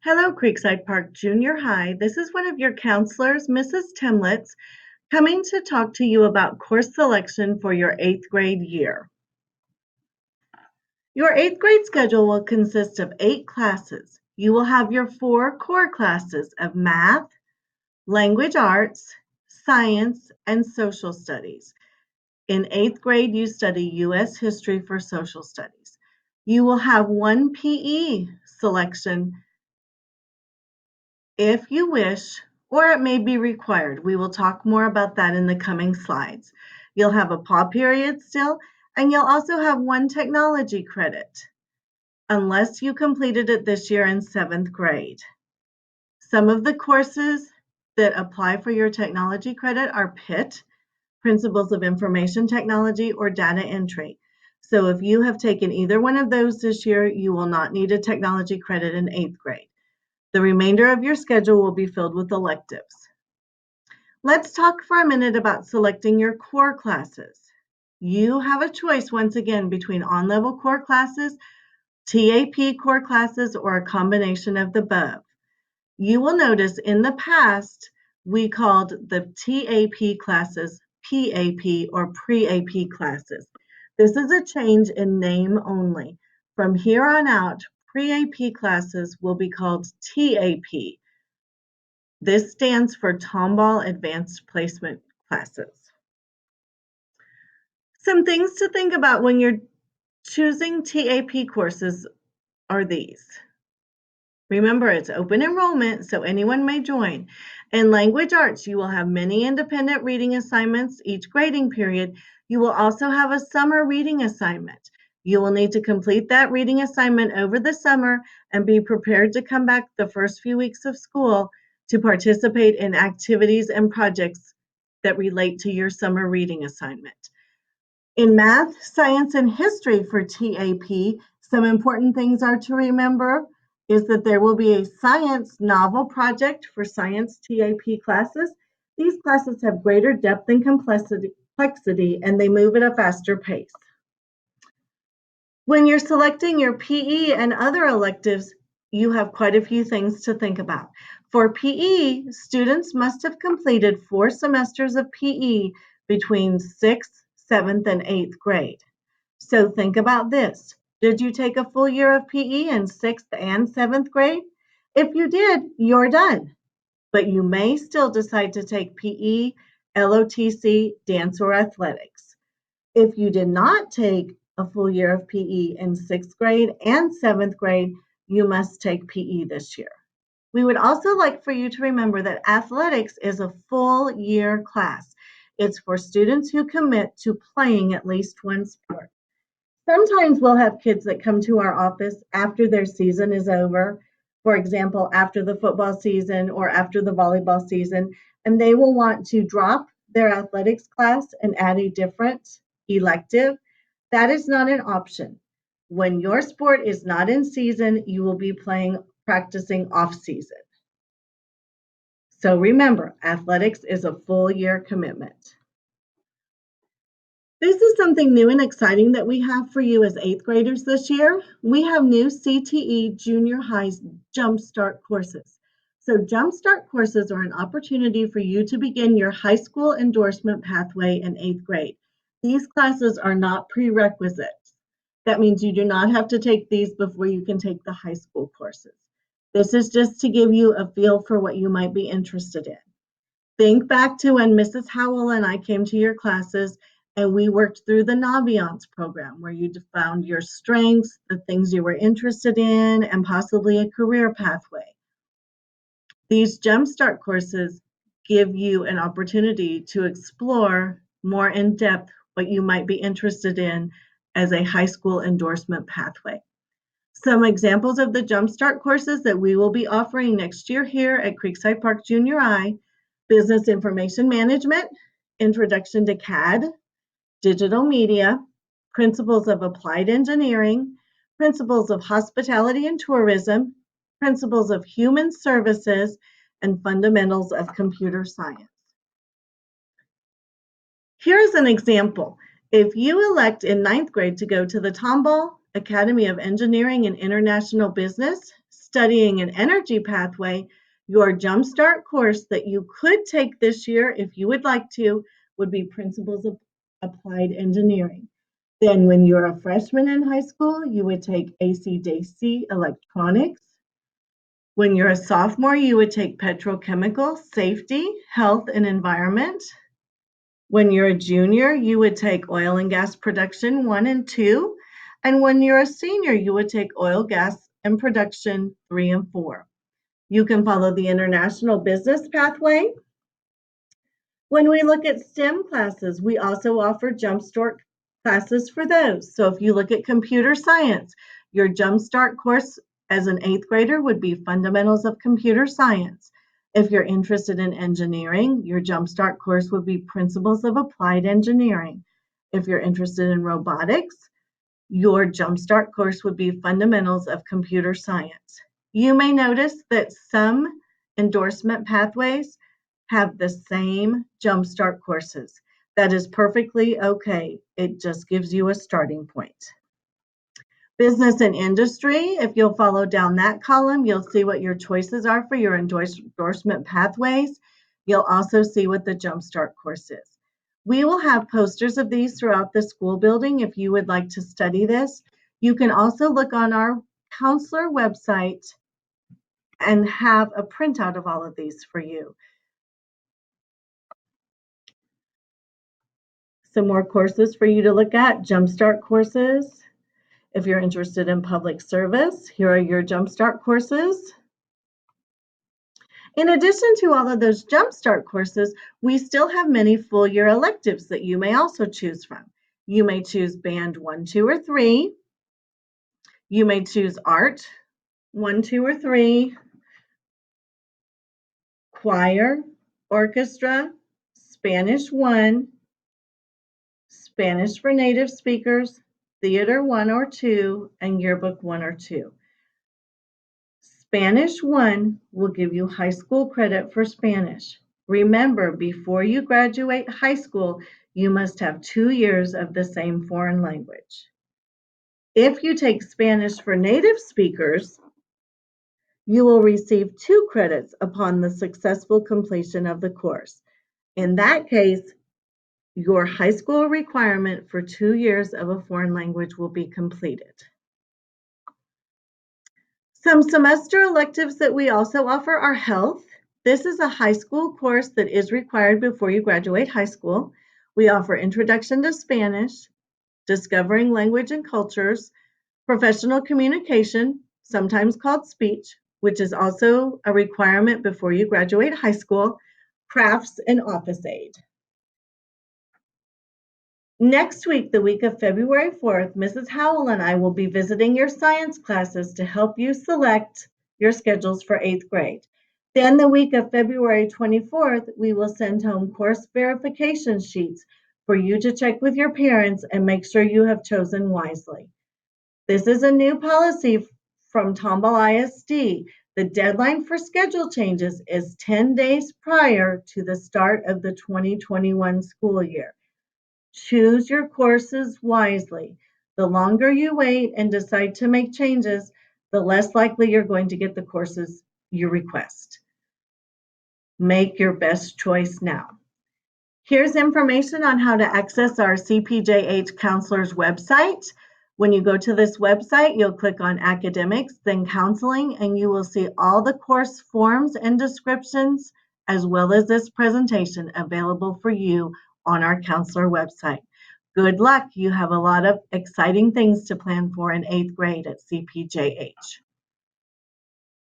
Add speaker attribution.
Speaker 1: Hello, Creekside Park Junior High. This is one of your counselors, Mrs. Timlitz, coming to talk to you about course selection for your 8th grade year. Your 8th grade schedule will consist of 8 classes. You will have your 4 core classes of math, language arts, science, and social studies. In 8th grade, you study U.S. history for social studies. You will have 1 PE selection if you wish, or it may be required. We will talk more about that in the coming slides. You'll have a pause period still, and you'll also have 1 technology credit, unless you completed it this year in 7th grade. Some of the courses that apply for your technology credit are PIT, Principles of Information Technology, or data entry. So if you have taken either one of those this year, you will not need a technology credit in 8th grade. The remainder of your schedule will be filled with electives. Let's talk for a minute about selecting your core classes. You have a choice once again between on-level core classes, TAP core classes, or a combination of the above. You will notice in the past, we called the TAP classes PAP or pre-AP classes. This is a change in name only. From here on out, pre-AP classes will be called TAP. This stands for Tomball Advanced Placement classes. Some things to think about when you're choosing TAP courses are these. Remember, it's open enrollment, so anyone may join. In language arts, you will have many independent reading assignments each grading period. You will also have a summer reading assignment. You will need to complete that reading assignment over the summer and be prepared to come back the first few weeks of school to participate in activities and projects that relate to your summer reading assignment. In math, science, and history for TAP, some important things are to remember is that there will be a science novel project for science TAP classes. These classes have greater depth and complexity, and they move at a faster pace. When you're selecting your PE and other electives, you have quite a few things to think about. For PE, students must have completed 4 semesters of PE between 6th, 7th, and 8th grade. So think about this. Did you take a full year of PE in 6th and 7th grade? If you did, you're done. But you may still decide to take PE, LOTC, dance, or athletics. If you did not take a full year of PE in 6th grade and 7th grade, you must take PE this year. We would also like for you to remember that athletics is a full year class. It's for students who commit to playing at least one sport. Sometimes we'll have kids that come to our office after their season is over, for example, after the football season or after the volleyball season, and they will want to drop their athletics class and add a different elective. That is not an option. When your sport is not in season, you will be practicing off season. So remember, athletics is a full year commitment. This is something new and exciting that we have for you as 8th graders this year. We have new CTE Junior High Jumpstart courses. So Jumpstart courses are an opportunity for you to begin your high school endorsement pathway in 8th grade. These classes are not prerequisites. That means you do not have to take these before you can take the high school courses. This is just to give you a feel for what you might be interested in. Think back to when Mrs. Howell and I came to your classes and we worked through the Naviance program where you found your strengths, the things you were interested in, and possibly a career pathway. These Jumpstart courses give you an opportunity to explore more in depth what you might be interested in as a high school endorsement pathway. Some examples of the Jumpstart courses that we will be offering next year here at Creekside Park Junior High: Business Information Management, Introduction to CAD, Digital Media, Principles of Applied Engineering, Principles of Hospitality and Tourism, Principles of Human Services, and Fundamentals of Computer Science. Here's an example. If you elect in 9th grade to go to the Tomball Academy of Engineering and International Business, studying an energy pathway, your Jumpstart course that you could take this year if you would like to would be Principles of Applied Engineering. Then when you're a freshman in high school, you would take AC/DC Electronics. When you're a sophomore, you would take Petrochemical Safety, Health, and Environment. When you're a junior, you would take Oil and Gas Production 1 and 2. And when you're a senior, you would take Oil, Gas, and Production 3 and 4. You can follow the International Business Pathway. When we look at STEM classes, we also offer Jumpstart classes for those. So if you look at computer science, your Jumpstart course as an 8th grader would be Fundamentals of Computer Science. If you're interested in engineering, your Jumpstart course would be Principles of Applied Engineering. If you're interested in robotics, your Jumpstart course would be Fundamentals of Computer Science. You may notice that some endorsement pathways have the same Jumpstart courses. That is perfectly okay. It just gives you a starting point. Business and industry, if you'll follow down that column, you'll see what your choices are for your endorsement pathways. You'll also see what the Jumpstart course is. We will have posters of these throughout the school building if you would like to study this. You can also look on our counselor website and have a printout of all of these for you. Some more courses for you to look at, Jumpstart courses. If you're interested in public service, here are your Jumpstart courses. In addition to all of those Jumpstart courses, we still have many full year electives that you may also choose from. You may choose Band 1, 2, or 3. You may choose Art 1, 2, or 3, Choir, Orchestra, Spanish 1, Spanish for native speakers, Theater 1 or 2, and Yearbook 1 or 2. Spanish 1 will give you high school credit for Spanish. Remember, before you graduate high school, you must have 2 years of the same foreign language. If you take Spanish for native speakers, you will receive 2 credits upon the successful completion of the course. In that case, your high school requirement for 2 years of a foreign language will be completed. Some semester electives that we also offer are health. This is a high school course that is required before you graduate high school. We offer Introduction to Spanish, Discovering Language and Cultures, Professional Communication, sometimes called speech, which is also a requirement before you graduate high school, crafts, and office aid. Next week, the week of February 4th, Mrs. Howell and I will be visiting your science classes to help you select your schedules for 8th grade. Then the week of February 24th, we will send home course verification sheets for you to check with your parents and make sure you have chosen wisely. This is a new policy from Tomball ISD. The deadline for schedule changes is 10 days prior to the start of the 2021 school year. Choose your courses wisely. The longer you wait and decide to make changes, the less likely you're going to get the courses you request. Make your best choice now. Here's information on how to access our CPJH Counselors website. When you go to this website, you'll click on Academics, then Counseling, and you will see all the course forms and descriptions, as well as this presentation available for you on our counselor website. Good luck. You have a lot of exciting things to plan for in 8th grade at CPJH.